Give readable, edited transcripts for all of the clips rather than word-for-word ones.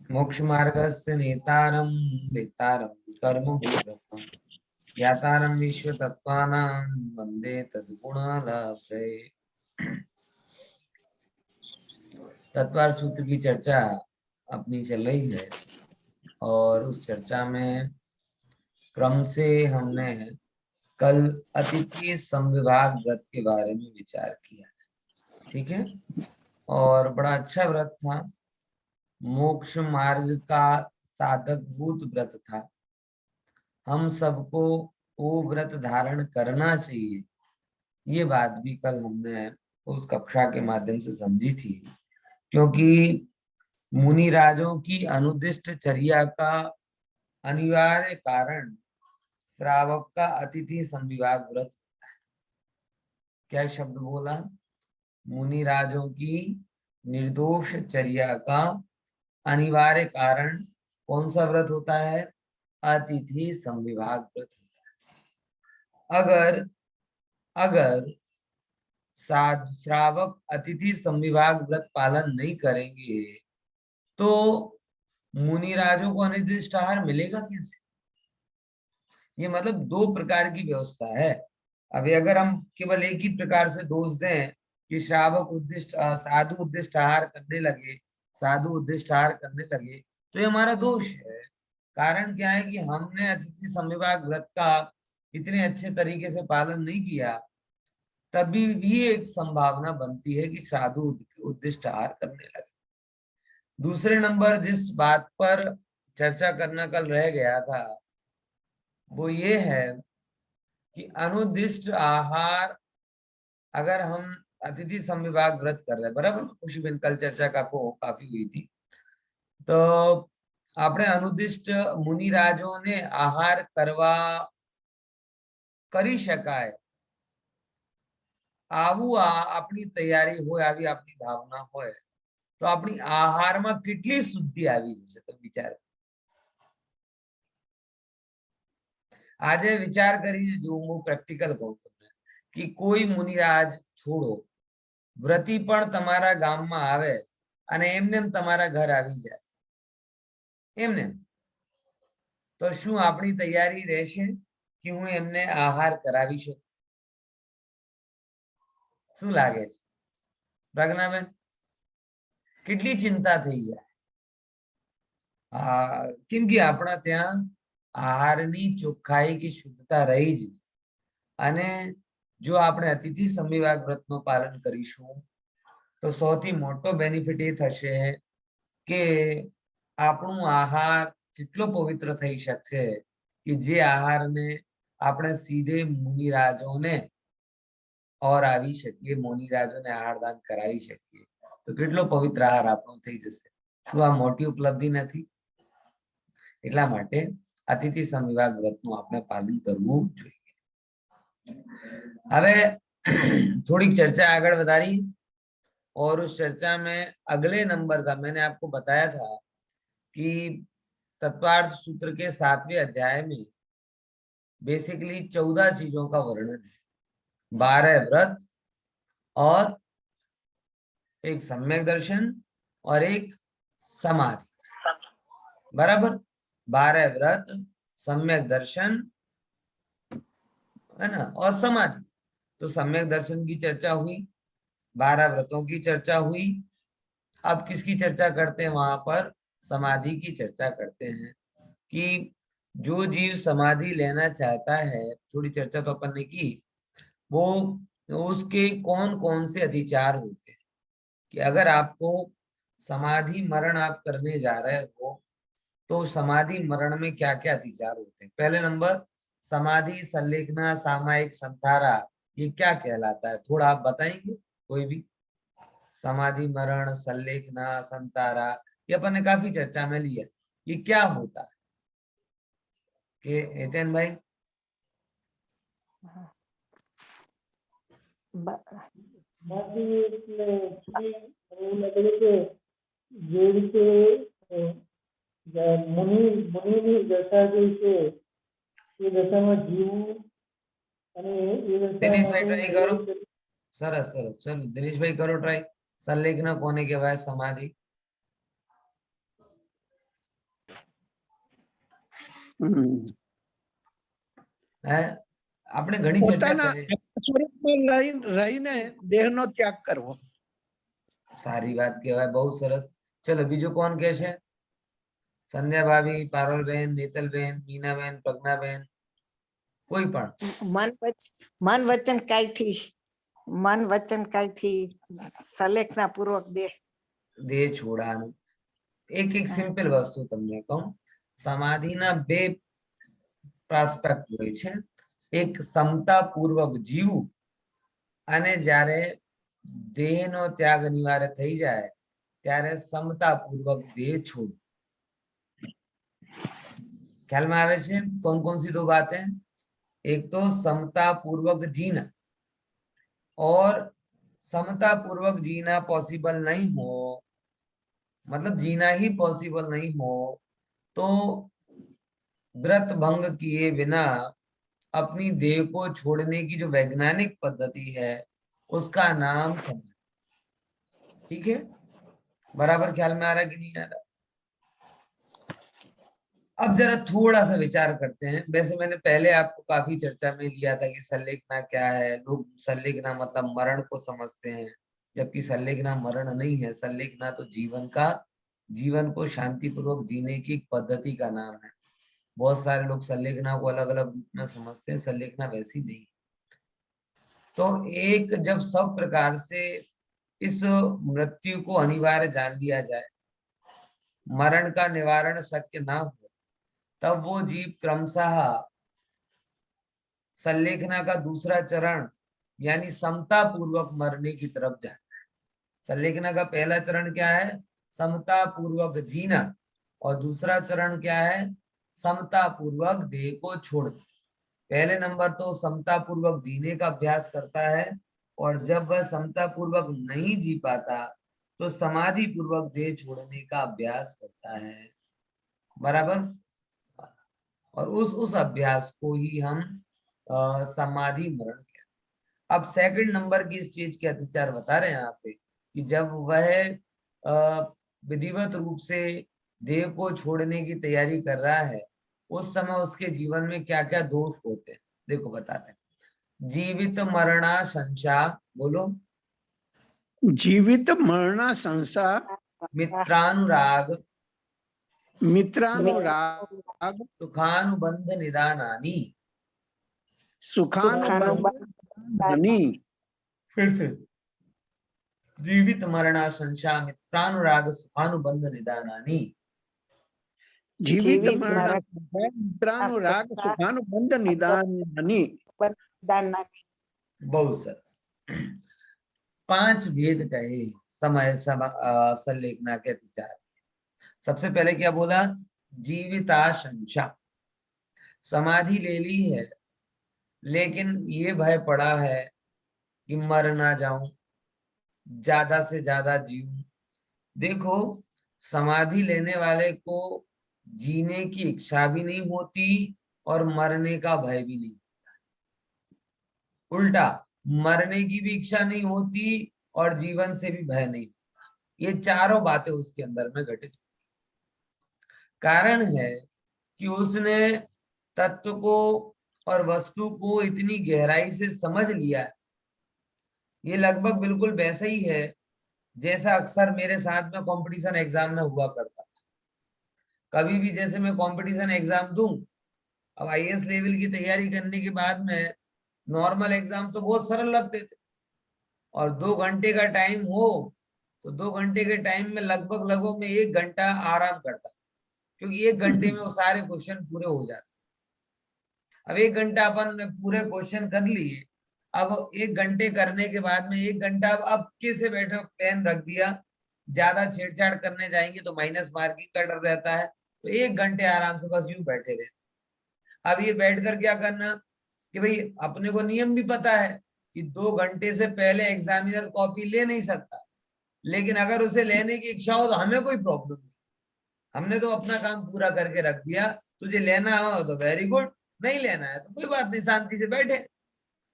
मोक्ष मार्गस्य नेतारं वेतारं कर्म भूव्रतम् ज्ञातारं विश्व तत्त्वानां वन्दे तद्गुणलाभे। तत्वार सूत्र की चर्चा अपनी चल रही है और उस चर्चा में क्रम से हमने कल अतिथि समविभाग व्रत के बारे में विचार किया था, ठीक है। और बड़ा अच्छा व्रत था, मोक्ष मार्ग का साधक भूत व्रत था। हम सबको वो व्रत धारण करना चाहिए, ये बात भी कल हमने उस कक्षा के माध्यम से समझी थी। क्योंकि मुनि राजों की अनुदिष्ट चर्या का अनिवार्य कारण श्रावक का अतिथि संविभाग व्रत होता है। क्या शब्द बोला? मुनि राजों की निर्दोष चर्या का अनिवार्य कारण कौन सा व्रत होता है? अतिथि संविभाग व्रत होता है। अगर श्रावक अतिथि संविभाग व्रत पालन नहीं करेंगे तो मुनिराजों को अनिर्दिष्ट आहार मिलेगा कैसे? ये मतलब दो प्रकार की व्यवस्था है। अभी अगर हम केवल एक ही प्रकार से दोष दें कि श्रावक उद्दिष्ट साधु उद्दिष्ट आहार करने लगे, साधु उद्दिष्ट आहार करने लगे, तो ये हमारा दोष है। कारण क्या है कि हमने अतिथि संविभाग व्रत का इतने अच्छे तरीके से पालन नहीं किया, तभी भी एक संभावना बनती है कि साधु उद्दिष्ट आहार करने लगे। दूसरे नंबर जिस बात पर चर्चा करना कल रह गया था वो ये है कि अनुदिष्ट आहार अगर हम अतिथि संविभाग व्रत कर रहे हैं, बराबर, खुशी बिन कल चर्चा काफी हुई थी, तो આપણે अनुदिष्ट मुनिराजों ने आहार करवा કરી શકાય આવું આપણી તૈયારી હોય, આવી આપણી ભાવના હોય તો આપણી આહારમાં કેટલી શુદ્ધિ આવી જશે, તો વિચાર આજે વિચાર કરીને જો હું પ્રેક્ટિકલ કહું તમને कि कोई मुनिराज छोड़ो, व्रती पण तमारा गामમાં આવે અને એમને તમારા ઘર આવી જાય એમને, તો શું આપણી તૈયારી રહેશે कि હું એમને આહાર કરાવી શકું? શું લાગે છે પ્રજ્ઞાબેન? કેટલી चिंता થઈ જાય? કેમ કે આપણા ત્યાં આહારની ચોખ્ખાઈ की શુદ્ધતા રહી જ નહીં। અને જો આપણે અતિથि સંવિભાગ વ્રતનું પાલન કરીશું તો સૌથી મોટો બેનિફિટ એ થશે કે આપણું આહાર કેટલો પવિત્ર થઈ શકશે કે જે આહારને આપણે સીધે મુનિરાજોને और આવી શકીએ, મુનિરાજોને આહારદાન કરાવી શકીએ, તો કેટલો પવિત્ર આહાર આપણો થઈ જશે। શું આ મોટી ઉપલબ્ધિ નથી? એટલા માટે અતિથि સંવિભાગ વ્રતનું આપણે પાલન કરવું જોઈએ। હવે थोड़ी चर्चा आगे बढ़ाई और उस चर्चा में अगले नंबर का मैंने आपको बताया था कि तत्वार्थ सूत्र के 7वें अध्याय में बेसिकली 14 चीजों का वर्णन है, 12 व्रत और एक सम्यक दर्शन और एक समाधि, बराबर। 12 व्रत, सम्यक दर्शन, है ना, और समाधि। तो सम्यक दर्शन की चर्चा हुई, 12 व्रतों की चर्चा हुई। अब किसकी चर्चा करते हैं? वहां पर समाधि की चर्चा करते हैं कि जो जीव समाधि लेना चाहता है, थोड़ी चर्चा तो अपन ने की, वो उसके कौन कौन से अधिचार होते हैं कि अगर आपको समाधि मरण आप करने जा रहे हो तो समाधि मरण में क्या क्या अधिचार होते हैं। पहले नंबर, समाधि संलेखना सामायिक संतारा, ये क्या कहलाता है? थोड़ा आप बताएंगे कोई भी? समाधि मरण संलेखना संतारा ये अपन ने काफी चर्चा में लिया, ये क्या होता है कि एतन भाई? मुनि दशा जैसे ये दशा में जीव दिनेश भाई ट्राई करो। सरस सरस, चलो दिनेश भाई करो ट्राई। संलेखनक होने के बाद समाधि। है આપણે ઘણી ચર્ચા પોતાના કરી। સ્વરૂપમાં રહીને દેહનો ત્યાગ કરવો। સારી વાત કહેવાય, બહુ સરસ। ચલો બીજું કોણ કહે છે? સંધ્યા ભાભી, પારોલબેન, નેતલબેન, મીનાબેન, પ્રજ્ઞાબેન, કોઈ પણ? મન વચન કાયથી સલેખના પૂર્વક દેહ છોડવાનું। એક સિમ્પલ વસ્તુ તમને કહું, સમાધિના બે પ્રોસ્પેક્ટ હોય છે। એક સમતાપૂર્વક જીવવું અને જ્યારે દેહનો ત્યાગ અનિવાર્ય થઈ જાય ત્યારે સમતાપૂર્વક દેહ છોડવું। ख्याल में आवे छे? कौन कौन सी दो बातें? एक तो समता पूर्वक जीना, और समता पूर्वक जीना पॉसिबल नहीं हो, मतलब जीना ही पॉसिबल नहीं हो तो व्रत भंग किए बिना अपनी देह को छोड़ने की जो वैज्ञानिक पद्धति है उसका नाम समाधि। ठीक है, बराबर ख्याल में आ रहा कि नहीं आ रहा? अब जरा थोड़ा सा विचार करते हैं। वैसे मैंने पहले आपको काफी चर्चा में लिया था कि संलेखना क्या है। लोग संलेखना मतलब मरण को समझते हैं, जबकि संलेखना मरण नहीं है। संलेखना तो जीवन को शांतिपूर्वक जीने की पद्धति का नाम है। बहुत सारे लोग संलेखना को अलग अलग रूप में समझते हैं, संलेखना वैसी नहीं। तो एक जब सब प्रकार से इस मृत्यु को अनिवार्य जान लिया जाए, मरण का निवारण शक्य ना हो, तब वो जीव क्रमशः संलेखना का दूसरा चरण यानी समता पूर्वक मरने की तरफ जाता है। संलेखना का पहला चरण क्या है? समता पूर्वक जीना, और दूसरा चरण क्या है? समता पूर्वक देह को छोड़ना। पहले नंबर तो समता पूर्वक जीने का अभ्यास करता है, और जब वह समता पूर्वक नहीं जी पाता तो समाधि पूर्वक देह छोड़ने का अभ्यास करता है। बराबर? और उस अभ्यास को ही हम समाधि मरण कहते हैं। अब सेकंड नंबर की स्टेज के अतिचार बता रहे हैं यहाँ पे कि जब वह विधिवत रूप से देह को छोड़ने की तैयारी कर रहा है, उस समय उसके जीवन में क्या क्या दोष होते हैं, देखो बताते हैं। जीवित मरणा संशा, बोलो। जीवित मरणा संशा, मित्रानुराग, मित्रानुराग, सुखानुबंध निदानानि, सुखानुबंधानि। फिर से, जीवित मरणा संशा, मित्रानुराग, सुखानुबंध निदानानि। जीवित मरणा मित्रानुराग, सुखानुबंध निदानानि। बहुत सरस। 5 भेद कहे समय संलेखना के अतिचार। सबसे पहले क्या बोला? जीविताशंसा। समाधि ले ली है, लेकिन ये भय पड़ा है कि मर ना जाऊं, ज्यादा से ज्यादा जीऊं। देखो, समाधि लेने वाले को जीने की इच्छा भी नहीं होती और मरने का भय भी नहीं होता। उल्टा, मरने की भी इच्छा नहीं होती और जीवन से भी भय नहीं होता। ये चारों बातें उसके अंदर में घटित। कारण है कि उसने तत्व को और वस्तु को इतनी गहराई से समझ लिया है। ये लगभग बिल्कुल वैसा ही है जैसा अक्सर मेरे साथ में कंपटीशन एग्जाम में हुआ करता था। कभी भी जैसे मैं कंपटीशन एग्जाम दूं, अब आईएएस लेवल की तैयारी करने के बाद में नॉर्मल एग्जाम तो बहुत सरल लगते थे, और 2 घंटे का टाइम हो तो 2 घंटे के टाइम में लगभग मैं 1 घंटा आराम करता, क्योंकि 1 घंटे में वो सारे क्वेश्चन पूरे हो जाते। अब 1 घंटा अपन पूरे क्वेश्चन कर लिए। अब 1 घंटे करने के बाद में 1 घंटा अब कैसे बैठो, पेन रख दिया, ज्यादा छेड़छाड़ करने जाएंगे तो माइनस मार्किंग का डर रहता है, तो 1 घंटे आराम से बस यूं बैठे रहे। अब ये बैठकर क्या करना कि भाई अपने को नियम भी पता है कि 2 घंटे से पहले एग्जामिनर कॉपी ले नहीं सकता, लेकिन अगर उसे लेने की इच्छा हो तो हमें कोई प्रॉब्लम नहीं। हमने तो अपना काम पूरा करके रख दिया। तुझे लेना हो तो वेरी गुड, नहीं लेना है तो कोई बात नहीं, शांति से बैठे।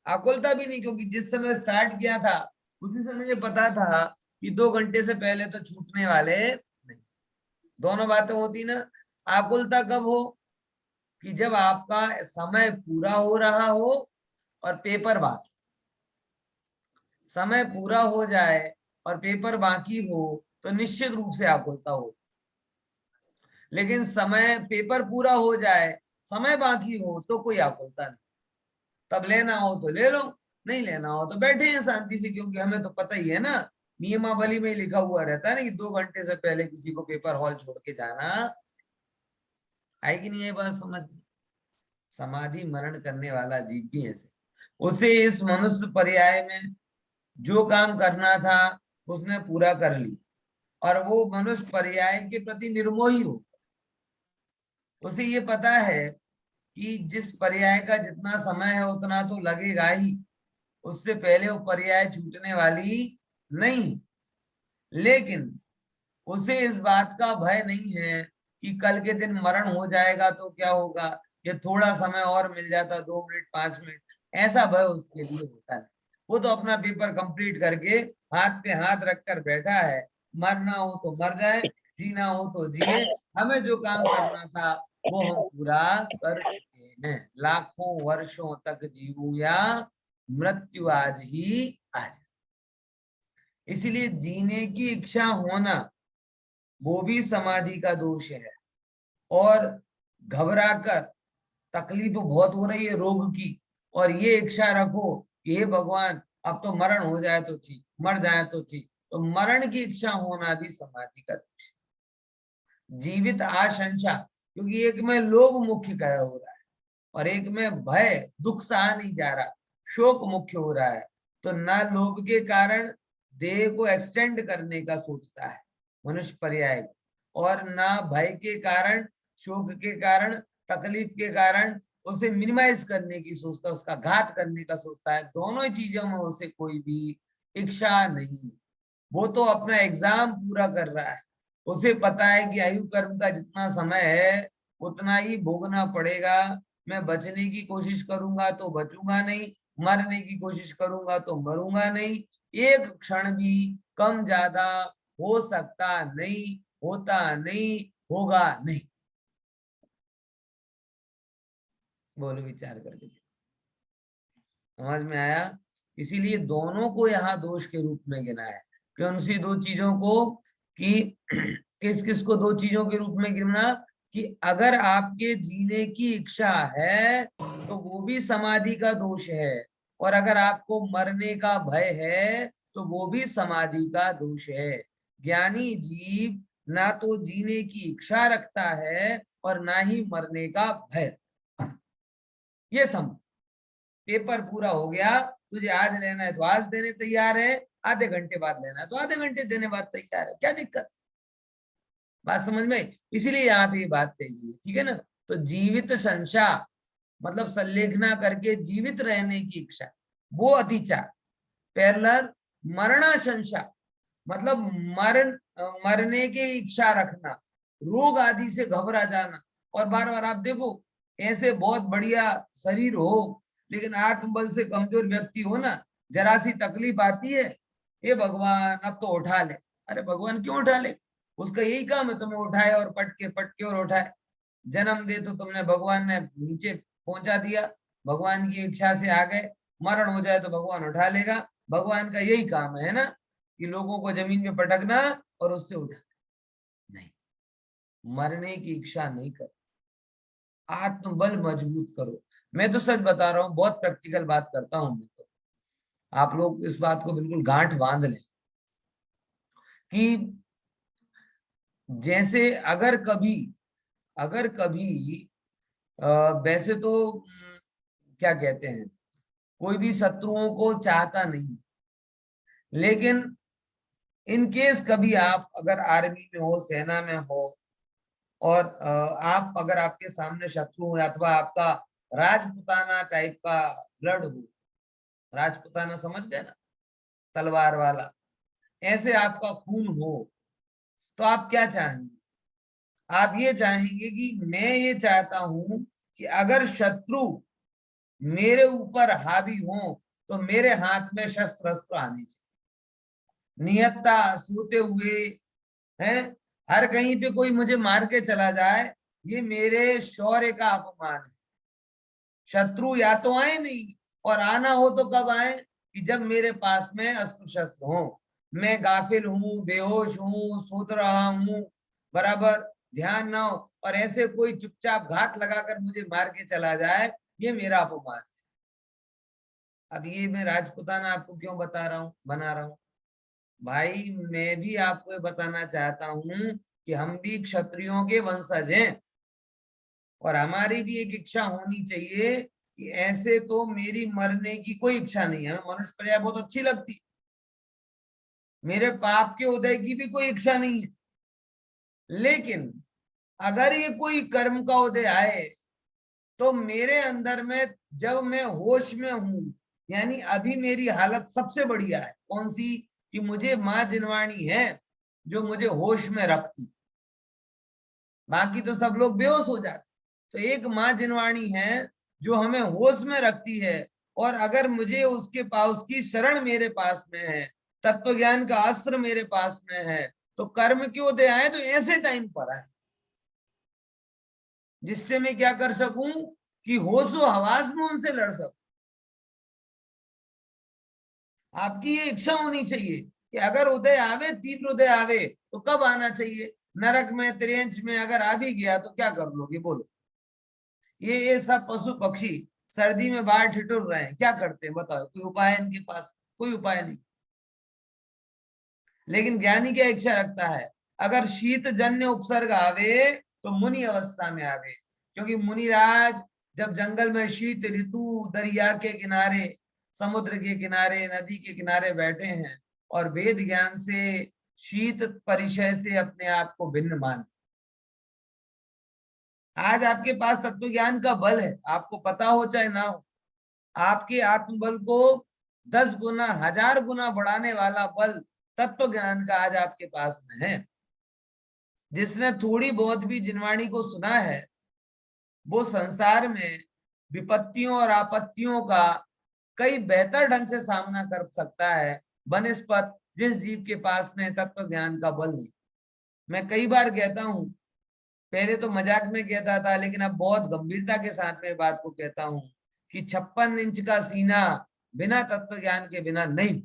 आकुलता भी नहीं, क्योंकि जिस समय स्टार्ट किया था उसी समय मुझे पता था कि 2 घंटे से पहले तो छूटने वाले नहीं। दोनों बातें होती ना। आकुलता कब हो? कि जब आपका समय पूरा हो रहा हो और पेपर बाकी। समय पूरा हो जाए और पेपर बाकी हो तो निश्चित रूप से आकुलता हो। लेकिन समय पेपर पूरा हो जाए, समय बाकी हो तो कोई आकुलता नहीं। तब लेना हो तो ले लो, नहीं लेना हो तो बैठे हैं शांति से, क्योंकि हमें तो पता ही है ना, नियमावली में लिखा हुआ रहता है ना कि 2 घंटे से पहले किसी को पेपर हॉल छोड़ के जाना है कि नहीं। ये बात समझ। समाधि मरण करने वाला जीव भी ऐसे, उसे इस मनुष्य पर्याय में जो काम करना था उसने पूरा कर ली और वो मनुष्य पर्याय के प्रति निर्मोही हो। उसे ये पता है कि जिस पर्याय का जितना समय है उतना तो लगेगा ही, उससे पहले वो पर्याय छूटने वाली नहीं। लेकिन उसे इस बात का भय नहीं है कि कल के दिन मरण हो जाएगा तो क्या होगा, ये थोड़ा समय और मिल जाता, 2 मिनट 5 मिनट, ऐसा भय उसके लिए होता है। वो तो अपना पेपर कंप्लीट करके हाथ पे हाथ रखकर बैठा है, मरना हो तो मर जाए, जीना हो तो जिए, हमें जो काम करना था वो हम पूरा कर चुके हैं। लाखों वर्षों तक जीवू या मृत्यु आज ही आज। इसलिए जीने की इच्छा होना वो भी समाधि का दोष है। और घबराकर, तकलीफ बहुत हो रही है रोग की, और ये इच्छा रखो कि हे भगवान अब तो मरण हो जाए तो ठीक, मर जाए तो ठीक, तो मरण की इच्छा होना भी समाधि का दोष है। जीवित आशंसा, क्योंकि एक में लोभ मुख्य कया हो रहा है और एक में भय, दुख सहा नहीं जा रहा, शोक मुख्य हो रहा है। तो ना लोभ के कारण देह को एक्सटेंड करने का सोचता है मनुष्य पर्याय, और ना भय के कारण, शोक के कारण, तकलीफ के कारण उसे मिनिमाइज करने की सोचता है, उसका घात करने का सोचता है। दोनों चीजों में उसे कोई भी इच्छा नहीं। वो तो अपना एग्जाम पूरा कर रहा है, उसे पता है कि आयु कर्म का जितना समय है उतना ही भोगना पड़ेगा। मैं बचने की कोशिश करूंगा तो बचूंगा नहीं, मरने की कोशिश करूंगा तो मरूंगा नहीं। एक क्षण भी कम ज्यादा हो सकता नहीं, होता नहीं, होगा नहीं। बोलो, विचार करके समझ में आया? इसीलिए दोनों को यहाँ दोष के रूप में गिना है। कौन सी दो चीजों को? कि किस किस को दो चीजों के रूप में गिना? कि अगर आपके जीने की इच्छा है तो वो भी समाधि का दोष है, और अगर आपको मरने का भय है तो वो भी समाधि का दोष है। ज्ञानी जीव ना तो जीने की इच्छा रखता है और ना ही मरने का भय। ये समझ। पेपर पूरा हो गया, तुझे आज लेना है तो आज देने तैयार है, आधे घंटे बाद लेना है तो आधे घंटे देने बाद तैयार है, क्या दिक्कत? बात समझ में? इसीलिए यहाँ पे बात कही है, ठीक है ना। तो जीवित संशा मतलब संलेखना करके जीवित रहने की इच्छा, वो अतिचार। पैरेलल मरणाशंसा मतलब मरने की इच्छा रखना, रोग आदि से घबरा जाना। और बार बार आप देखो, ऐसे बहुत बढ़िया शरीर हो लेकिन आत्मबल से कमजोर व्यक्ति हो ना, जरा सी तकलीफ आती है, हे भगवान अब तो उठा ले। अरे भगवान क्यों उठा ले? उसका यही काम है तुम्हें उठाए और पटके और उठाए। जन्म दे तो तुमने, भगवान ने नीचे पहुंचा दिया, भगवान की इच्छा से आ गए। मरण हो जाए तो भगवान उठा लेगा। भगवान का यही काम है ना, कि लोगों को जमीन में पटकना और उससे उठाना। नहीं, मरने की इच्छा नहीं कर, आत्मबल मजबूत करो। मैं तो सच बता रहा हूँ, बहुत प्रैक्टिकल बात करता हूँ मैं तो। आप लोग इस बात को बिल्कुल गांठ बांध लें कि जैसे अगर कभी वैसे तो क्या कहते हैं, कोई भी शत्रुओं को चाहता नहीं, लेकिन इन केस कभी आप अगर आर्मी में हो, सेना में हो, और आप अगर आपके सामने शत्रु हो अथवा आपका राजपुताना टाइप का ब्लड हो, राजपुताना समझ गए ना, तलवार वाला, ऐसे आपका खून हो, तो आप क्या चाहेंगे? आप ये चाहेंगे कि मैं ये चाहता हूं कि अगर शत्रु मेरे ऊपर हावी हो तो मेरे हाथ में शस्त्र अस्त्र आने चाहिए। निहत्ता सोते हुए, हैं, हर कहीं पे कोई मुझे मार के चला जाए, ये मेरे शौर्य का अपमान है। शत्रु या तो आए नहीं, और आना हो तो कब आए, कि जब मेरे पास में अस्त्र शस्त्र हो, मैं गाफिल हूं, बेहोश हूं, सोच रहा हूं, बराबर ध्यान ना हो, और ऐसे कोई चुपचाप घात लगाकर मुझे मार के चला जाए, ये मेरा अपमान है। अब ये मैं राजपुताना आपको क्यों बता रहा हूँ, बना रहा हूँ भाई, मैं भी आपको ये बताना चाहता हूं कि हम भी क्षत्रियों के वंशज हैं, और हमारी भी एक इच्छा होनी चाहिए कि ऐसे तो मेरी मरने की कोई इच्छा नहीं है, हमें मनुष्य प्रजा बहुत अच्छी लगती, मेरे पाप के उदय की भी कोई इच्छा नहीं है, लेकिन अगर ये कोई कर्म का उदय आए तो मेरे अंदर में, जब मैं होश में हूं, यानी अभी मेरी हालत सबसे बढ़िया है, कौन सी, कि मुझे माँ जिनवाणी है जो मुझे होश में रखती, बाकी तो सब लोग बेहोश हो जाते, तो एक माँ जिनवाणी है जो हमें होश में रखती है, और अगर मुझे उसके पास, उसकी शरण मेरे पास में है, तत्व ज्ञान का अस्त्र मेरे पास में है, तो कर्म के उदय आए तो ऐसे टाइम पर आए जिससे मैं क्या कर सकूं, कि होशो हवास में उनसे लड़ सकूं। आपकी ये इच्छा होनी चाहिए कि अगर उदय आवे, तीव्र उदय आवे, तो कब आना चाहिए, नरक में, त्रियंच में अगर आ भी गया तो क्या कर लोगे, बोलो। ये सब पशु पक्षी सर्दी में बाहर ठिठुर रहे हैं, क्या करते हैं बताओ, कोई उपाय है इनके पास, कोई उपाय नहीं। लेकिन ज्ञानी क्या इच्छा रखता है, अगर शीत जन्य उपसर्ग आवे तो मुनि अवस्था में आवे, क्योंकि मुनिराज जब जंगल में शीत ऋतु, दरिया के किनारे, समुद्र के किनारे, नदी के किनारे बैठे हैं, और वेद ज्ञान से, शीत परिचय से अपने आप को भिन्न मान, आज आपके पास तत्व ज्ञान का बल है, आपको पता हो चाहे ना हो, आपके आत्मबल को 10 गुना, 1000 गुना बढ़ाने वाला बल तत्व ज्ञान का आज आपके पास में है। जिसने थोड़ी बहुत भी जिनवाणी को सुना है, वो संसार में विपत्तियों और आपत्तियों का कई बेहतर ढंग से सामना कर सकता है बनिस्पत जिस जीव के पास में तत्व ज्ञान का बल नहीं। मैं कई बार कहता हूं, पहले तो मजाक में कहता था, लेकिन अब बहुत गंभीरता के साथ में बात को कहता हूं, कि 56 इंच का सीना बिना तत्व ज्ञान के बिना नहीं।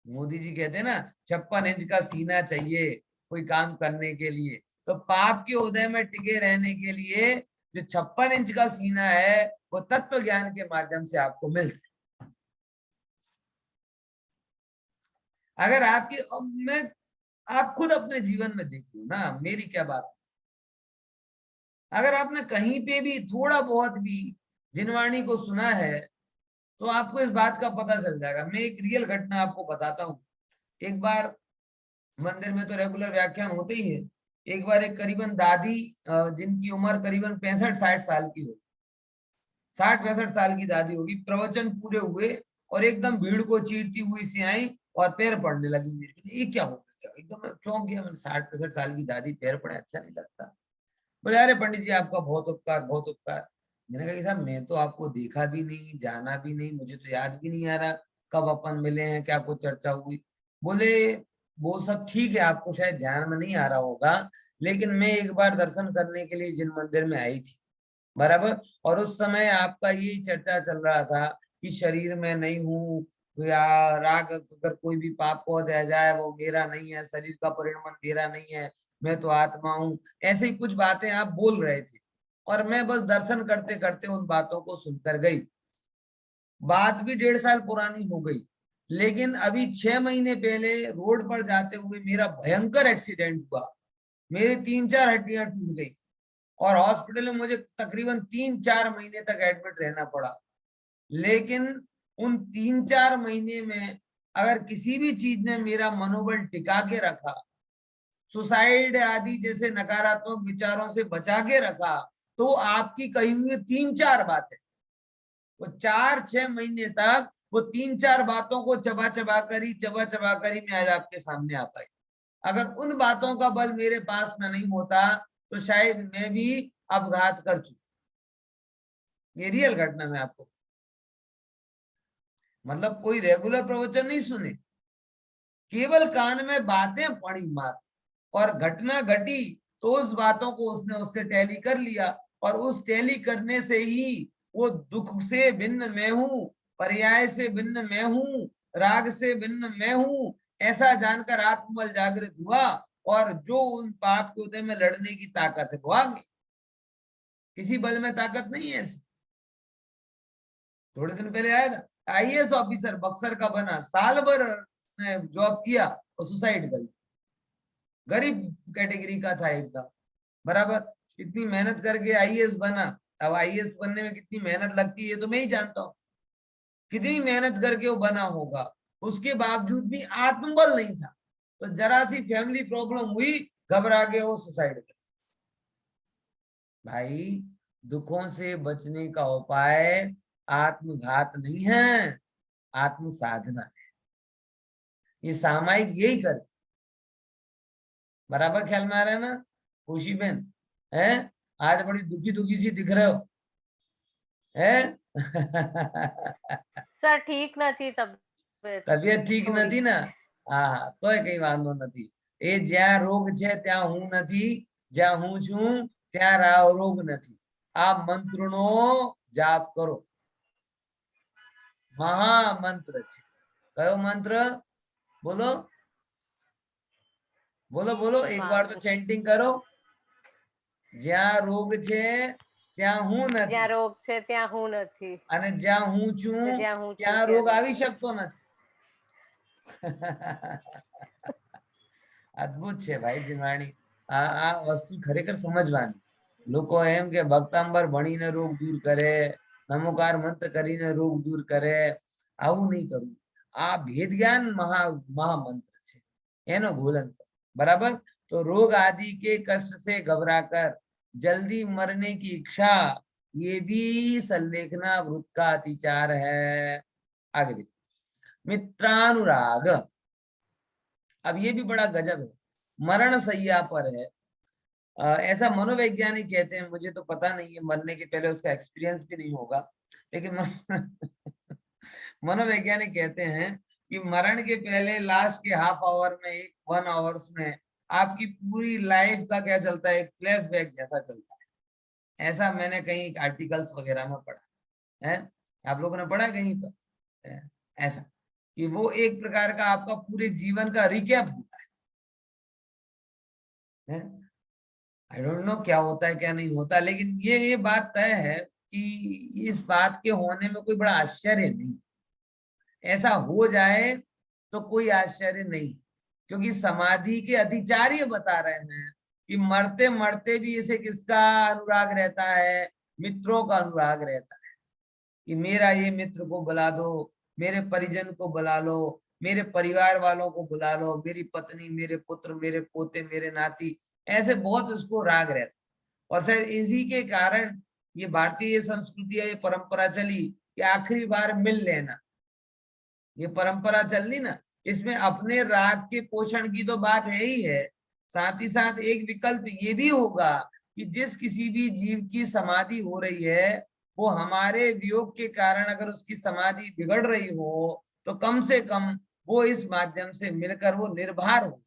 मोदी जी कहते हैं ना, 56 इंच का सीना चाहिए कोई काम करने के लिए, तो पाप के उदय में टिके रहने के लिए जो 56 इंच का सीना है, वो तत्व ज्ञान के माध्यम से आपको मिलता है। अगर आपकी, मैं, आप खुद अपने जीवन में देखिए ना, मेरी क्या बात, अगर आपने कहीं पे भी थोड़ा बहुत भी जिनवाणी को सुना है, तो आपको इस बात का पता चल जाएगा। मैं एक रियल घटना आपको बताता हूँ। एक बार मंदिर में तो रेगुलर व्याख्यान होते ही है, एक बार एक करीबन दादी, जिनकी उम्र करीबन 65-60 साल की हो, 60-65 साल की दादी होगी, प्रवचन पूरे हुए और एकदम भीड़ को चीरती हुई सी आई और पैर पड़ने लगी मेरे, ये क्या हो गया, एकदम चौंक गया। मैंने 60-65 साल की दादी पैर पड़े, अच्छा नहीं लगता। बोले अरे पंडित जी आपका बहुत उपकार, बहुत उपकार। मैंने कहा कि साहब मैं तो आपको देखा भी नहीं, जाना भी नहीं, मुझे तो याद भी नहीं आ रहा कब अपन मिले हैं, क्या कुछ चर्चा हुई। बोले वो सब ठीक है, आपको शायद ध्यान में नहीं आ रहा होगा, लेकिन मैं एक बार दर्शन करने के लिए जिन मंदिर में आई थी, बराबर, और उस समय आपका यही चर्चा चल रहा था कि शरीर में नहीं हूँ, या राग, अगर कोई भी पाप को दे जाए वो मेरा नहीं है, शरीर का परिणाम मेरा नहीं है, मैं तो आत्मा हूँ, ऐसे ही कुछ बातें आप बोल रहे थे, और मैं बस दर्शन करते करते उन बातों को सुनकर गई। बात भी 1.5 साल पुरानी हो गई, लेकिन अभी 6 महीने पहले रोड पर जाते हुए मेरा भयंकर एक्सीडेंट हुआ, मेरी 3-4 हड्डियां टूट गई, और हॉस्पिटल में मुझे तकरीबन 3-4 महीने तक एडमिट रहना पड़ा। लेकिन उन 3-4 महीने में अगर किसी भी चीज ने मेरा मनोबल टिका के रखा, सुसाइड आदि जैसे नकारात्मक विचारों से बचा के रखा, तो आपकी कही हुई 3-4 बातें, वो 4-6 महीने तक वो 3-4 बातों को चबा चबा करी मैं आज आपके सामने आ पाई। अगर उन बातों का बल मेरे पास में नहीं होता तो शायद मैं भी अपघात कर चुका। ये रियल घटना में आपको, मतलब कोई रेगुलर प्रवचन नहीं सुने, केवल कान में बातें पड़ी मात्र, और घटना घटी तो उस बातों को उसने उससे टैली कर लिया, और उस टैली करने से ही वो दुख से भिन्न मैं हूं, पर्याय से भिन्न मैं हूं, राग से भिन्न मैं हूं, ऐसा जानकर आत्मबल जागृत हुआ, और जो उन पाप के उदय में लड़ने की ताकत है वो आ गई। किसी बल में ताकत नहीं है ऐसी। थोड़े दिन पहले आया था, आईएएस ऑफिसर बक्सर का बना, साल भर जॉब किया और सुसाइड कर, गरीब कैटेगरी का था एकदम, बराबर। इतनी मेहनत करके आईएएस बना। अब आईएएस बनने में कितनी मेहनत लगती है ये तो मैं ही जानता हूँ, कितनी मेहनत करके वो बना होगा, उसके बावजूद भी आत्मबल नहीं था। तो जरा सी फैमिली प्रॉब्लम हुई, घबरा के वो सुसाइड कर। भाई, दुखों से बचने का उपाय आत्मघात नहीं है, आत्म साधना है। ये सामायिक यही कर, बराबर ख्याल में आ रहा है ना खुशी बहन? है आज बड़ी दुखी दुखी सी दिख रहे हो, है? सर ठीक નથી તબિયત ठीक નથી ને? હા, તોય કઈ વાંધો નથી। એ જ્યાં રોગ છે ત્યાં હું નથી, જ્યાં હું છું ત્યાં રોગ નથી। આ મંત્રનો જાપ કરો, મહામંત્ર છે। કયો મંત્ર? બોલો બોલો બોલો, એક વાર તો ચેન્ટિંગ કરો। જ્યાં રોગ છે ત્યાં હું નથી, જ્યાં રોગ છે ત્યાં હું નથી, અને જ્યાં હું છું જ્યાં હું છું ત્યાં રોગ આવી શકતો નથી। અદ્ભુત છે ભાઈ જીવાણી, આ વસ્તુ ખરેખર સમજવાની। લોકો એમ કે ભક્તાંબર ભણીને રોગ દૂર કરે, નમોકાર મંત્ર કરીને રોગ દૂર કરે, આવું નહીં કરવું। આ ભેદ જ્ઞાન મહામંત્ર છે, એનો ભૂલન કરો, बराबर। तो रोग आदि के कष्ट से घबराकर जल्दी मरने की इच्छा, ये भी संलेखना वृत्त का अतिचार है। आगे देखो, मित्रानुराग। अब ये भी बड़ा गजब है। मरण सैया पर है, ऐसा मनोवैज्ञानिक कहते हैं, मुझे तो पता नहीं है, मरने के पहले उसका एक्सपीरियंस भी नहीं होगा, लेकिन मनोवैज्ञानिक कहते हैं कि मरण के पहले लास्ट के हाफ आवर में, 1 आवर्स में आपकी पूरी लाइफ का क्या चलता है, एक फ्लैशबैक जैसा चलता है। ऐसा मैंने कहीं आर्टिकल्स वगैरह में पढ़ा है, आप लोगों ने पढ़ा कहीं पर ऐसा, कि वो एक प्रकार का आपका पूरे जीवन का रिकैप होता है। आई डोंट नो क्या होता है क्या नहीं होता, लेकिन ये बात तय है कि इस बात के होने में कोई बड़ा आश्चर्य नहीं। ऐसा हो जाए तो कोई आश्चर्य नहीं, क्योंकि समाधि के अधिचार्य बता रहे हैं कि मरते मरते भी इसे किसका अनुराग रहता है, मित्रों का अनुराग रहता है, कि मेरा ये मित्र को बुला दो, मेरे परिजन को बुला लो, मेरे परिवार वालों को बुला लो, मेरी पत्नी, मेरे पुत्र, मेरे पोते, मेरे नाती, ऐसे बहुत उसको राग रहता। और शायद इसी के कारण ये भारतीय संस्कृति, ये परंपरा चली कि आखिरी बार मिल लेना, ये परंपरा चल दी ना, इसमें अपने राग के पोषण की तो बात है ही है, साथ ही साथ एक विकल्प ये भी होगा कि जिस किसी भी जीव की समाधि हो रही है, वो हमारे वियोग के कारण अगर उसकी समाधि बिगड़ रही हो, तो कम से कम वो इस माध्यम से मिलकर वो निर्भर हो,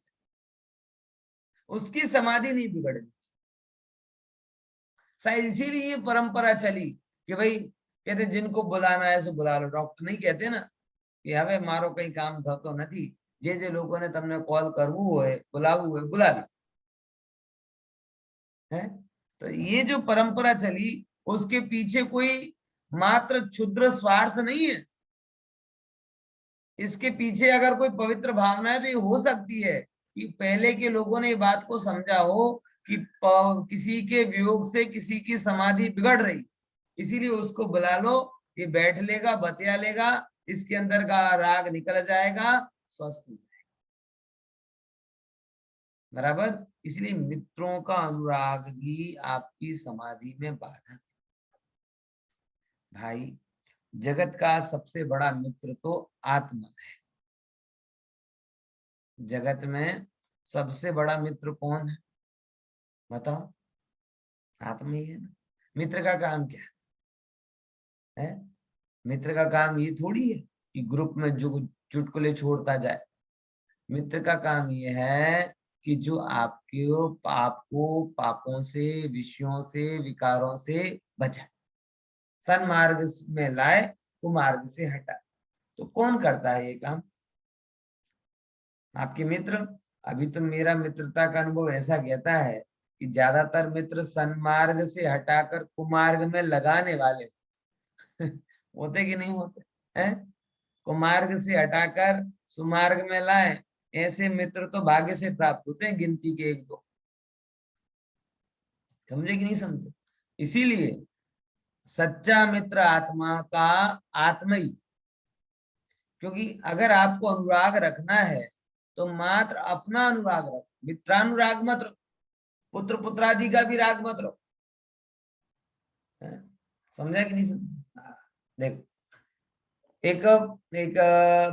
उसकी समाधि नहीं बिगड़नी। शायद इसीलिए ये परंपरा चली कि भाई कहते जिनको बुलाना है सो बुला लो। डॉक्टर नहीं कहते ना कि हमें मारो कहीं काम था तो नहीं, जे जे लोगों ने तमने कॉल करवू होय, बुलावू होय, बुला ली है। तो ये जो परंपरा चली, उसके पीछे कोई मात्र क्षुद्र स्वार्थ नहीं है, इसके पीछे अगर कोई पवित्र भावना है तो ये हो सकती है कि पहले के लोगों ने ये बात को समझा हो कि किसी के वियोग से किसी की समाधि बिगड़ रही, इसीलिए उसको बुला लो, ये बैठ लेगा, बतिया लेगा, इसके अंदर का राग निकल जाएगा, स्वस्थ हो जाएगा। बराबर। इसलिए मित्रों का अनुराग भी आपकी समाधि में बाधक। भाई, जगत का सबसे बड़ा मित्र तो आत्मा है। जगत में सबसे बड़ा मित्र कौन है बताओ? आत्मा ही है ना। मित्र का काम क्या है? मित्र का काम ये थोड़ी है कि ग्रुप में जो चुटकुले छोड़ता जाए। मित्र का काम ये है कि जो आपको पापों से, विषयों से, विकारों से बचाए, सन्मार्ग में लाए, कुमार्ग से हटाए। तो कौन करता है ये काम? आपके मित्र। अभी तो मेरा मित्रता का अनुभव ऐसा कहता है कि ज्यादातर मित्र सन्मार्ग से हटाकर कुमार्ग में लगाने वाले होते कि नहीं होते हैं? कुमार्ग से हटाकर सुमार्ग में लाए, ऐसे मित्र तो भाग्य से प्राप्त होते हैं, गिनती के एक दो। समझे कि नहीं समझे? इसीलिए सच्चा मित्र आत्मा का आत्मा ही। क्योंकि अगर आपको अनुराग रखना है तो मात्र अपना अनुराग रखो, मित्रानुराग मत रखो, पुत्र पुत्रादि का भी राग मत रखो। समझा कि नहीं समझा? देखो, एक एक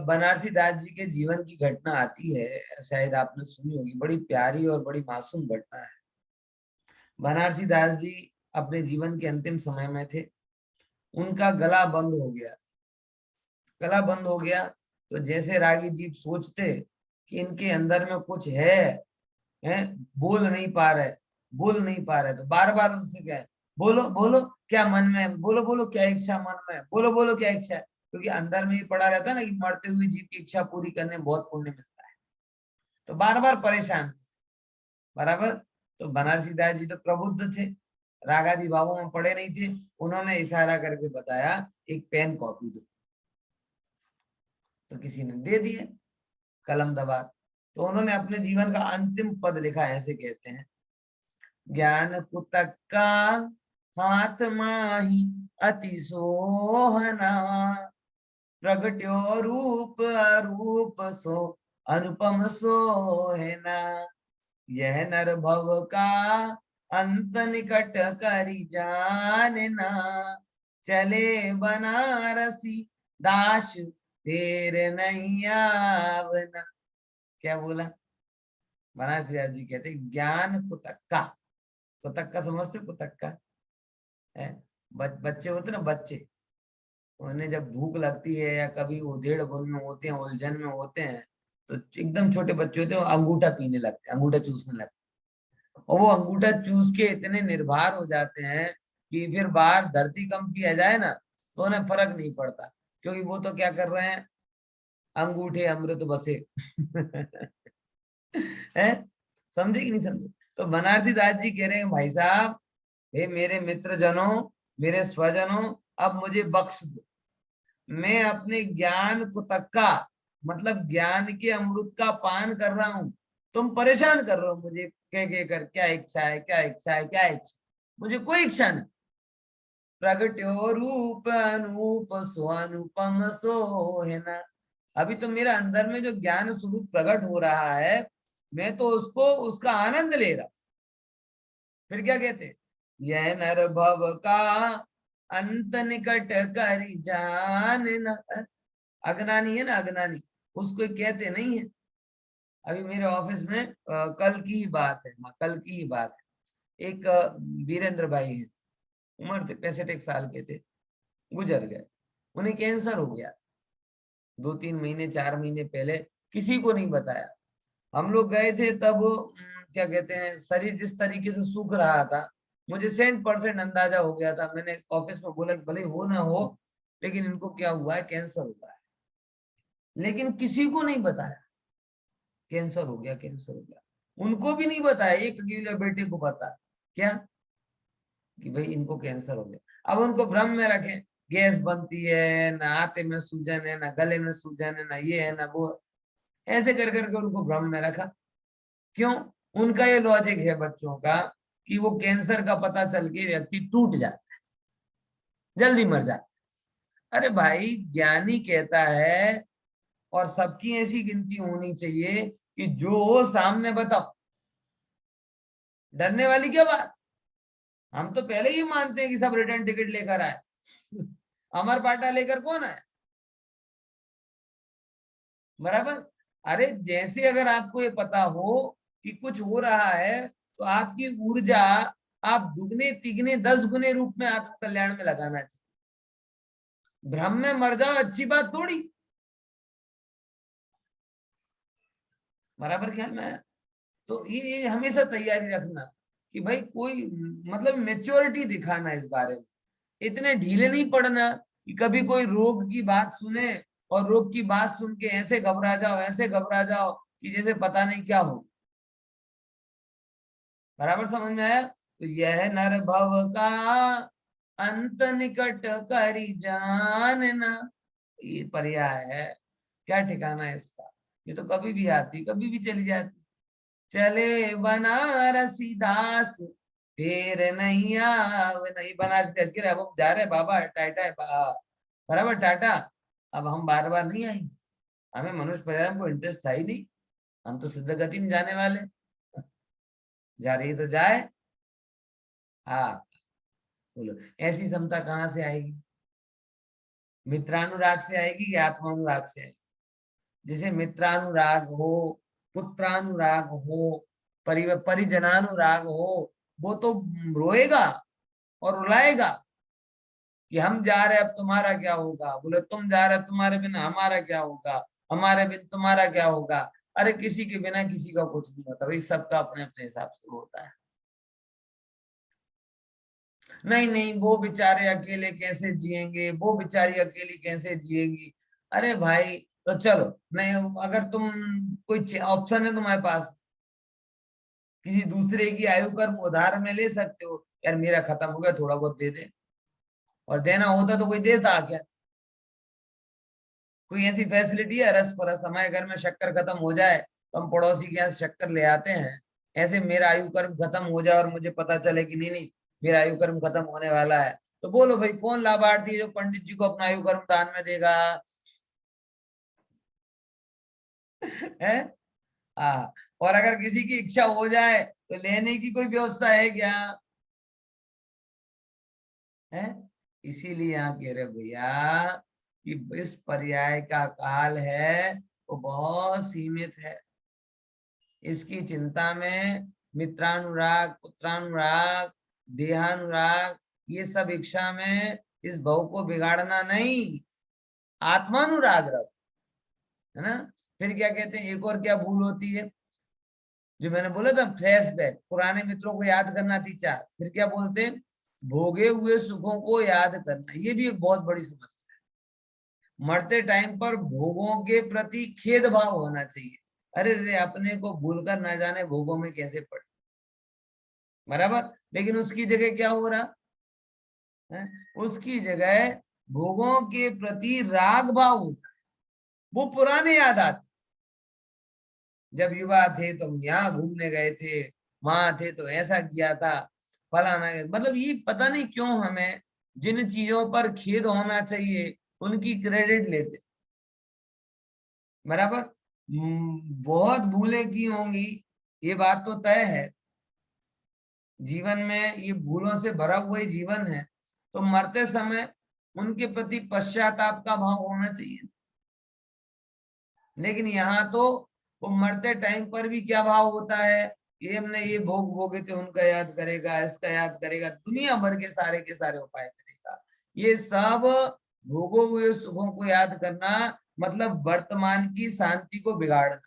बनारसी दास जी के जीवन की घटना आती है, शायद आपने सुनी होगी। बड़ी प्यारी और बड़ी मासूम घटना है। बनारसी दास जी अपने जीवन के अंतिम समय में थे। उनका गला बंद हो गया। गला बंद हो गया तो जैसे रागी जी सोचते कि इनके अंदर में कुछ है, बोल नहीं पा रहे, बोल नहीं पा रहे, तो बार बार उनसे कहे, बोलो बोलो क्या मन में है, बोलो बोलो क्या इच्छा मन में है, बोलो बोलो क्या इच्छा है। क्योंकि अंदर में ये पड़ा रहता है ना कि मरते हुए जीव की इच्छा पूरी करने में बहुत पुण्य मिलता है। तो बार बार परेशान बराबर। तो बनारसी दास जी तो प्रबुद्ध थे, रागादि भावों में पड़े नहीं थे। उन्होंने इशारा करके बताया, एक पेन कॉपी दो। तो किसी ने दे दिए कलम दबा। तो उन्होंने अपने जीवन का अंतिम पद लिखा, ऐसे कहते हैं, ज्ञान कुतक्का हाथ माही अति सोहना, प्रगट्यो रूप अरूप सो अनुपम सोहना, यह नर भव का अंत निकट करी जानना, चले बनारसी दास तेरे नहीं आवना। क्या बोला? बनारसी दास जी कहते ज्ञान कुतक्का। कुतक्का समझते? कुतक्का है बच्चे होते ना, बच्चे, उन्हें जब भूख लगती है या कभी उधेड़ बुन में होते हैं, उलझन में होते हैं, तो एकदम छोटे बच्चे होते हैं, वो अंगूठा पीने लगते हैं, अंगूठा चूसने लगते हैं। और वो अंगूठा चूस के इतने निर्भर हो जाते हैं कि फिर बाहर धरती कम पिया जाए ना तो उन्हें फर्क नहीं पड़ता, क्योंकि वो तो क्या कर रहे हैं, अंगूठे अमृत बसे है। समझे कि नहीं समझे? तो बनारसी दास जी कह रहे हैं, भाई साहब, हे मेरे मित्र जनों, मेरे स्वजनों, अब मुझे बख्श दो। मैं अपने ज्ञान कुतक्का, मतलब ज्ञान के अमृत का पान कर रहा हूं। तुम परेशान कर रहे हो मुझे कह कर, क्या इच्छा है, क्या इच्छा है, क्या इच्छा? मुझे कोई इच्छा नहीं। प्रगट्यो रूप अनूप स्वानुपम सोहना। अभी तो मेरा अंदर में जो ज्ञान स्वरूप प्रकट हो रहा है, मैं तो उसको, उसका आनंद ले रहा। फिर क्या कहते, यह नर भव का अंत निकट करी जान न। अज्ञानी है ना, अज्ञानी, उसको कहते नहीं है। अभी मेरे ऑफिस में कल की ही बात है, कल की ही बात है। एक वीरेंद्र भाई है, उम्र थे 65 साल के थे, गुजर गए। उन्हें कैंसर हो गया 2-3 महीने 4 महीने पहले, किसी को नहीं बताया। हम लोग गए थे तब, क्या कहते हैं, शरीर जिस तरीके से सूख रहा था, मुझे 100% अंदाजा हो गया था। मैंने ऑफिस में बोला भले हो ना हो, लेकिन इनको क्या हुआ है, कैंसर हुआ है। लेकिन किसी को नहीं बताया कैंसर हो गया, कैंसर हो गया। उनको भी नहीं बताया, एक अकेले बेटे को पता, क्या कि भाई इनको कैंसर हो गया। अब उनको भ्रम में रखें, गैस बनती है ना, आते में सूजन है ना, गले में सूजन है ना, ये है ना वो, ऐसे कर करके उनको भ्रम में रखा। क्यों? उनका ये लॉजिक है बच्चों का कि वो कैंसर का पता चल के व्यक्ति टूट जाता है, जल्दी मर जाता है। अरे भाई, ज्ञानी कहता है, और सबकी ऐसी गिनती होनी चाहिए कि जो हो सामने बताओ, डरने वाली क्या बात। हम तो पहले ही मानते हैं कि सब रिटर्न टिकट लेकर आए अमर पाटा लेकर कौन आए, बराबर। अरे जैसे अगर आपको ये पता हो कि कुछ हो रहा है, तो आपकी ऊर्जा आप दुगने तिगने 10 गुने रूप में आत्म कल्याण में लगाना चाहिए। भ्रम में मर जाओ अच्छी बात थोड़ी। बराबर ख्याल में आया? तो ये हमेशा तैयारी रखना कि भाई कोई मतलब मेच्योरिटी दिखाना इस बारे में, इतने ढीले नहीं पड़ना कि कभी कोई रोग की बात सुने और रोग की बात सुन के ऐसे घबरा जाओ कि जैसे पता नहीं क्या हो। बराबर समझ में आया? तो यह नर भव का अंत निकट करी जानना, ये पर्याय है। क्या ठिकाना है इसका? ये तो कभी भी आती कभी भी चली जाती। चले बनारसी दास फिर नहीं आवे नहीं। बनारसी दास कह रहे अब हम जा रहे बाबा टाटा बराबर टाटा, अब हम बार बार नहीं आएंगे, हमें मनुष्य परिवार को इंटरेस्ट था ही नहीं, हम तो सिद्ध गति में जाने वाले, जा रही तो जाए। हाँ बोलो, ऐसी क्षमता कहाँ से आएगी? मित्रानुराग से आएगी या आत्मानुराग से आएगी? जैसे मित्रानुराग हो, पुत्रानुराग हो, परिजनानुराग हो, वो तो रोएगा और रुलाएगा कि हम जा रहे अब तुम्हारा क्या होगा। बोले तुम जा रहे तुम्हारे बिना हमारा क्या होगा, हमारे बिन तुम्हारा क्या होगा। अरे किसी के बिना किसी का कुछ नहीं होता भाई, सबका अपने अपने हिसाब से होता है। नहीं नहीं वो बेचारे अकेले कैसे जिएंगे, वो बेचारी अकेली कैसे जिएगी। अरे भाई तो चलो, नहीं अगर तुम कोई ऑप्शन है तुम्हारे पास, किसी दूसरे की आयु कर्म उधार में ले सकते हो, यार मेरा खत्म हो गया थोड़ा बहुत दे दे, और देना होता तो कोई देता क्या? कोई ऐसी फैसिलिटी है? रस परस हमारे घर में शक्कर खत्म हो जाए तो हम पड़ोसी के यहाँ शक्कर ले आते हैं। ऐसे मेरा आयु कर्म खत्म हो जाए और मुझे पता चले कि नहीं नहीं मेरा आयु कर्म खत्म होने वाला है, तो बोलो भाई कौन लाभार्थी है जो पंडित जी को अपना आयु कर्म दान में देगा? है? हाँ। और अगर किसी की इच्छा हो जाए तो लेने की कोई व्यवस्था है क्या? है? इसीलिए यहाँ कह रहे भैया कि इस पर्याय का काल है वो बहुत सीमित है। इसकी चिंता में मित्रानुराग, पुत्रानुराग, देहानुराग, ये सब इच्छा में इस भव को बिगाड़ना नहीं, आत्मानुराग रख, है ना? फिर क्या कहते हैं, एक और क्या भूल होती है जो मैंने बोला था, फ्लैशबैक, पुराने मित्रों को याद करना थी चार, फिर क्या बोलते हैं, भोगे हुए सुखों को याद करना। ये भी एक बहुत बड़ी समस्या है। मरते टाइम पर भोगों के प्रति खेद भाव होना चाहिए। अरे रे अपने को भूलकर ना जाने भोगों में कैसे पड़े। बराबर, लेकिन उसकी जगह क्या हो रहा है? उसकी जगह भोगों के प्रति राग भाव होता है, वो पुराने याद आते। जब युवा थे तो हम यहाँ घूमने गए थे, वहां थे तो ऐसा किया था, फलाना। मतलब ये पता नहीं क्यों हमें जिन चीजों पर खेद होना चाहिए उनकी क्रेडिट लेते। बराबर, बहुत भूलें की होंगी, ये बात तो तय है। जीवन में ये भूलों से भरा हुआ ही जीवन है, तो मरते समय उनके प्रति पश्चाताप का भाव होना चाहिए। लेकिन यहाँ तो वो मरते टाइम पर भी क्या भाव होता है, ये हमने ये भोग भोगे थे उनका याद करेगा, इसका याद करेगा, दुनिया भर के सारे उपाय करेगा। ये सब भोगो हुए सुखों को याद करना मतलब वर्तमान की शांति को बिगाड़ना।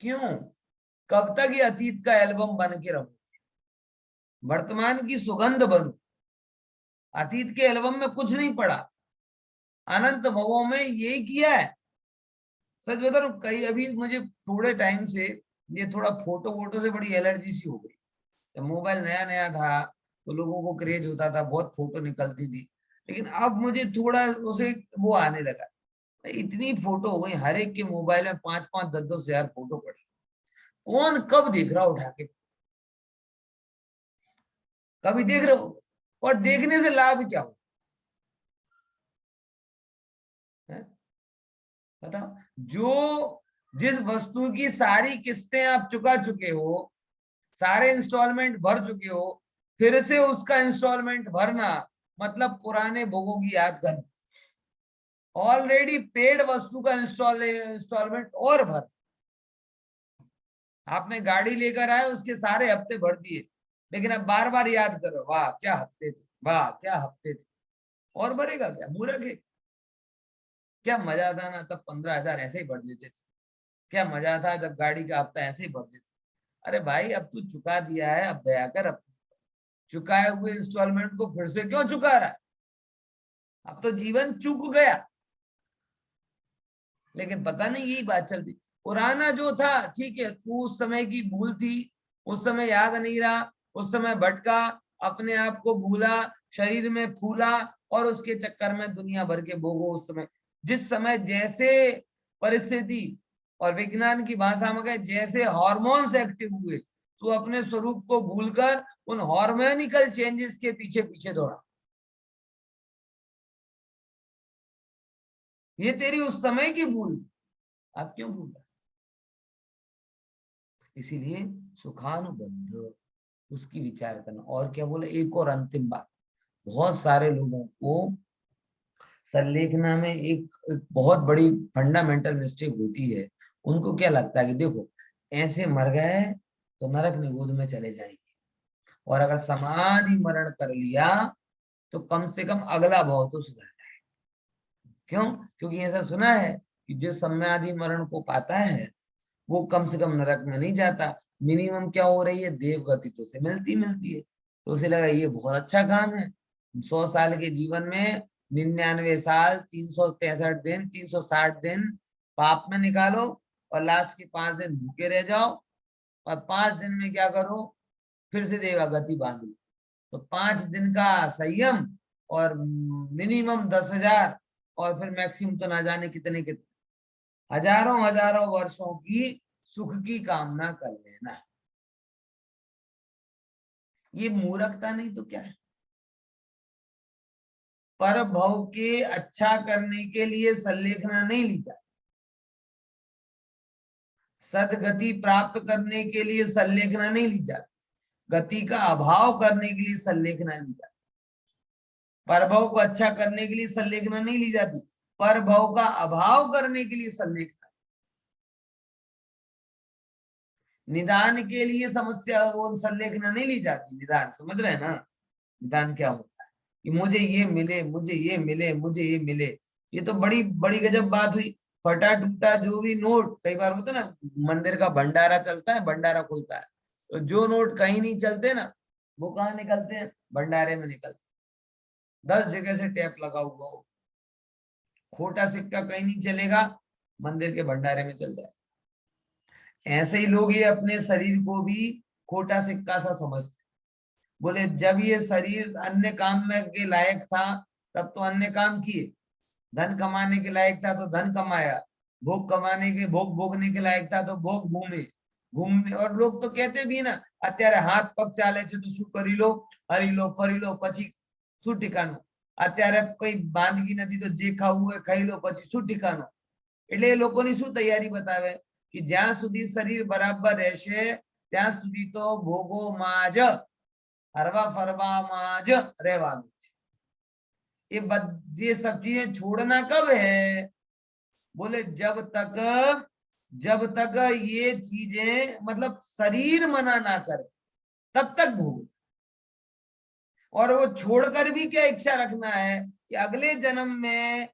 क्यों? कब तक ये अतीत का एल्बम बन के रहो, वर्तमान की सुगंध बनो। अतीत के एल्बम में कुछ नहीं पड़ा, अनंत भवों में यही किया है। सच बता रहा हूं, कई अभी मुझे थोड़े टाइम से ये थोड़ा फोटो वोटो से बड़ी एलर्जी सी हो गई। जब मोबाइल नया नया था तो लोगों को क्रेज होता था, बहुत फोटो निकलती थी, लेकिन अब मुझे थोड़ा उसे वो आने लगा। इतनी फोटो हो गई, हर एक के मोबाइल में 5-5, 10-10 हजार फोटो पड़ी, कौन कब देख रहा उठा के? कभी देख रहे हो? और देखने से लाभ क्या हो? बताओ। जो जिस वस्तु की सारी किस्तें आप चुका चुके हो, सारे इंस्टॉलमेंट भर चुके हो, फिर से उसका इंस्टॉलमेंट भरना मतलब पुराने भोगों की याद करना। ऑलरेडी पेड वस्तु का इंस्टॉलमेंट और भर। आपने गाड़ी लेकर आए, उसके सारे हफ्ते भर दिए, लेकिन अब बार बार याद करो, वाह क्या हफ्ते थे, वाह क्या हफ्ते थे, और भरेगा क्या? मूर्ख है। क्या मजा था ना, तब 15,000 ऐसे ही भर देते थे। क्या मजा था जब गाड़ी का हफ्ता ऐसे ही भर देते। अरे भाई अब तू चुका दिया है, अब दया कर, अब चुकाए हुए इंस्टॉलमेंट को फिर से क्यों चुका रहा है? अब तो जीवन चूक गया। लेकिन पता नहीं यही बात चलती। पुराना जो था ठीक है, तू उस समय की भूल थी, उस समय याद नहीं रहा, उस समय भटका, अपने आप को भूला, शरीर में फूला, और उसके चक्कर में दुनिया भर के भोगो। उस समय जिस समय जैसे परिस्थिति और विज्ञान की भाषा में कहे जैसे हार्मोन्स एक्टिव हुए, तू अपने स्वरूप को भूलकर उन हार्मोनिकल चेंजेस के पीछे पीछे दौड़ा। ये तेरी उस समय की भूल थी, आप क्यों भूल रहे? इसीलिए सुखानुबंध उसकी विचार करना। और क्या बोले, एक और अंतिम बात, बहुत सारे लोगों को संलेखना में एक बहुत बड़ी फंडामेंटल मिस्टेक होती है। उनको क्या लगता है कि देखो ऐसे मर गए तो नरक निगोद में चले जाएंगे, और अगर समाधि मरण कर लिया तो कम से कम अगला भाव तो सुधर जाए। क्यों? क्योंकि ऐसा सुना है कि जो समाधि मरण को पाता है वो कम से कम नरक में नहीं जाता, मिनिमम क्या हो रही है, देव गति तो से मिलती मिलती है। तो उसे लगा ये बहुत अच्छा काम है, 100 साल के जीवन में 99 साल 365 दिन 360 दिन पाप में निकालो, और लास्ट के 5 दिन भूखे रह जाओ, और 5 दिन में क्या करो, फिर से देवागति बांध लो। तो 5 दिन का संयम, और मिनिमम 10,000, और फिर मैक्सिमम तो ना जाने कितने कितने हजारों हजारों वर्षों की सुख की कामना कर लेना। ये मूर्खता नहीं तो क्या है? पर भव के अच्छा करने के लिए संलेखना नहीं ली जाती, सदगति प्राप्त करने के लिए संलेखना नहीं ली जाती, गति का अभाव करने के लिए संलेखना ली जाती। परभव को अच्छा करने के लिए संलेखना नहीं ली जाती, परभव का अभाव करने के लिए संलेखना। निदान के लिए समस्या वो संलेखना नहीं ली जाती। निदान समझ रहे हैं ना? निदान क्या होता है कि मुझे ये मिले, मुझे ये मिले, मुझे ये मिले। ये तो बड़ी बड़ी गजब बात हुई। फटा टूटा जो भी नोट, कई बार होता है ना, मंदिर का भंडारा चलता है, भंडारा खुलता है, तो जो नोट कहीं नहीं चलते ना, वो कहाँ निकलते हैं? भंडारे में निकलते। 10 जगह से टैप लगा हुआ हो, खोटा सिक्का कहीं नहीं चलेगा, मंदिर के भंडारे में चल जाए। ऐसे ही लोग ये अपने शरीर को भी खोटा सिक्का सा समझते। बोले जब ये शरीर अन्य काम में के लायक था तब तो अन्य काम किए, धन कमाने के लायक था तो धन कमाया, भोग कमाने के भोग भोगने के लायक था तो भोग घूमे घूमने। और लोग तो कहते भी ना, अत्यारे हाथ पग चाले छे तो शू करी लो, हरी लो फरी लो પછી શું ઠીકાનું, અત્યારે કોઈ બાંધગી નથી તો જે ખાવું હોય ખાઈ લો પછી શું ઠીકાનું। એટલે એ લોકોની શું તૈયારી બતાવે कि જ્યાં સુધી શરીર બરાબર રહેશે ત્યાં સુધી તો ભોગોમાં જ हरवा फरवा माज रहवानुं छे। ये सब चीजें छोड़ना कब है? बोले जब तक ये चीजें मतलब शरीर मना ना करे तब तक भोग। और वो छोड़कर भी क्या इच्छा रखना है कि अगले जन्म में,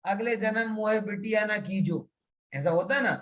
अगले जन्म मोहे बिटिया ना कीजो, ऐसा होता है ना।